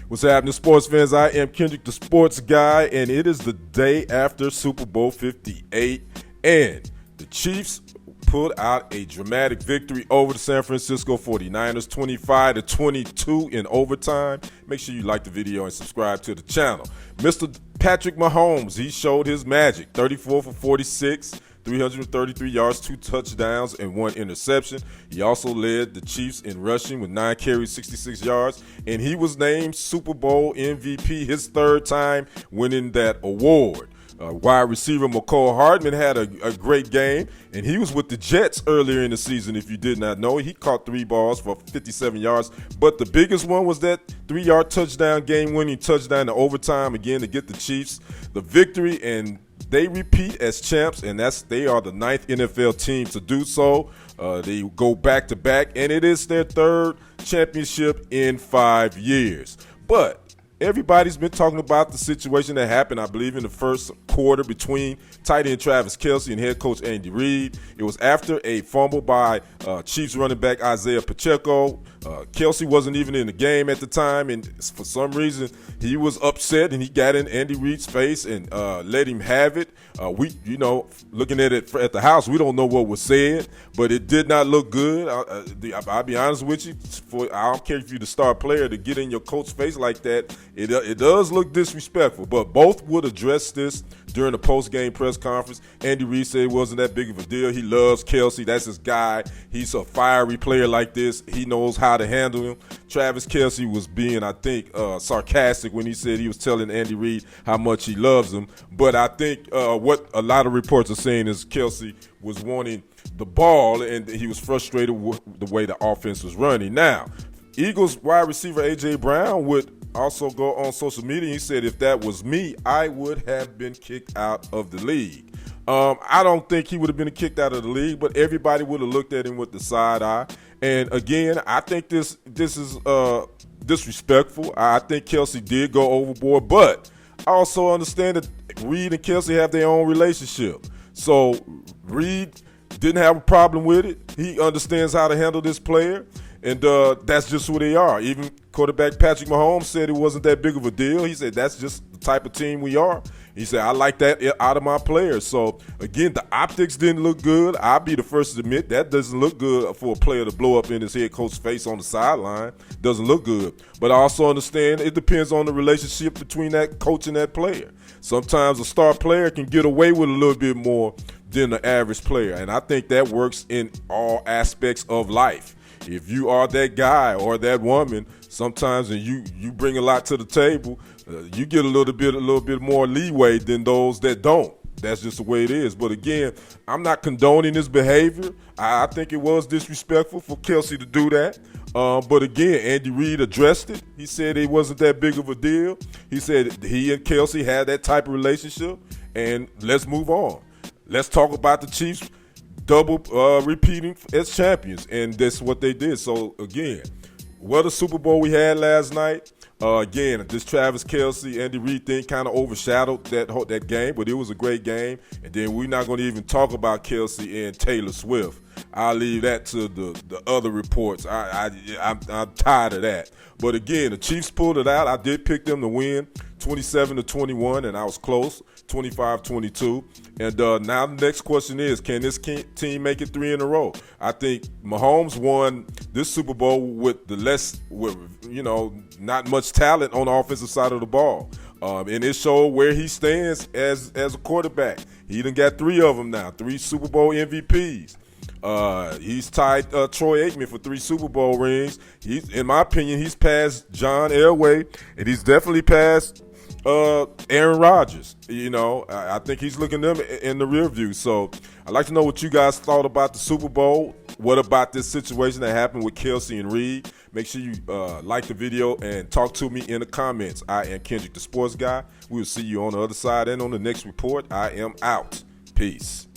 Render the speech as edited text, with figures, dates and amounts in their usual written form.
What's happening, sports fans? I am Kendrick, the sports guy, and it is the day after Super Bowl 58, and the Chiefs pulled out a dramatic victory over the San Francisco 49ers, 25-22 in overtime. Make sure you like the video and subscribe to the channel. Mr. Patrick Mahomes, he showed his magic, 34 for 46. 333 yards, 2 touchdowns, and 1 interception. He also led the Chiefs in rushing with 9 carries, 66 yards, and he was named Super Bowl MVP, his 3rd time winning that award. Wide receiver McCole Hardman had a great game, and he was with the Jets earlier in the season, if you did not know. He caught 3 balls for 57 yards, but the biggest one was that 3-yard touchdown, game-winning touchdown in overtime, again, to get the Chiefs the victory, and they repeat as champs, and they are the 9th NFL team to do so. They go back-to-back, and it is their 3rd championship in 5 years. But everybody's been talking about the situation that happened, I believe, in the first quarter between tight end Travis Kelce and head coach Andy Reid. It was after a fumble by Chiefs running back Isaiah Pacheco. Kelce wasn't even in the game at the time, and for some reason he was upset, and he got in Andy Reid's face and let him have it. Looking at it at the house, we don't know what was said, but it did not look good. I'll be honest with you. I don't care if you're the star player, to get in your coach's face like that, it does look disrespectful. But both would address this during the post-game press conference. Andy Reid said it wasn't that big of a deal. He loves Kelce. That's his guy. He's a fiery player like this. He knows how to handle him. Travis Kelce was being, I think, sarcastic when he said he was telling Andy Reid how much he loves him. But I think what a lot of reports are saying is Kelce was wanting the ball, and he was frustrated with the way the offense was running. Now, Eagles wide receiver A.J. Brown would also go on social media. He said, if that was me, I would have been kicked out of the league. I don't think he would have been kicked out of the league, but everybody would have looked at him with the side eye. And again, I think this is disrespectful. I think Kelce did go overboard, but I also understand that Reid and Kelce have their own relationship. So Reid didn't have a problem with it. He understands how to handle this player. And that's just who they are. Even quarterback Patrick Mahomes said it wasn't that big of a deal. He said that's just the type of team we are. He said, I like that out of my players. So, again, the optics didn't look good. I'll be the first to admit that doesn't look good for a player to blow up in his head coach's face on the sideline. Doesn't look good. But I also understand it depends on the relationship between that coach and that player. Sometimes a star player can get away with a little bit more than the average player. And I think that works in all aspects of life. If you are that guy or that woman, sometimes, and you bring a lot to the table, you get a little bit more leeway than those that don't. That's just the way it is. But again, I'm not condoning this behavior. I think it was disrespectful for Kelce to do that. But again, Andy Reid addressed it. He said it wasn't that big of a deal. He said he and Kelce had that type of relationship, and let's move on. Let's talk about the Chiefs double repeating as champions, and that's what they did. So again, what a Super Bowl we had last night. Again, this Travis Kelce, Andy Reid thing kind of overshadowed that game, but it was a great game. And then we're not going to even talk about Kelce and Taylor Swift. I'll leave that to the other reports. I'm tired of that. But again, the Chiefs pulled it out. I did pick them to win 27-21, and I was close, 25-22. And now the next question is, can this team make it 3 in a row? I think Mahomes won this Super Bowl with not much talent on the offensive side of the ball. And it showed where he stands as a quarterback. He done got 3 of them now, 3 Super Bowl MVPs. He's tied Troy Aikman for 3 Super Bowl rings. In my opinion, he's passed John Elway, and he's definitely passed Aaron Rodgers. I think he's looking them in the rear view. So I'd like to know what you guys thought about the Super Bowl. What about this situation that happened with Kelce and Reid? Make sure you like the video and talk to me in the comments. I am Kendrick, the sports guy. We will see you on the other side and on the next report. I am out. Peace.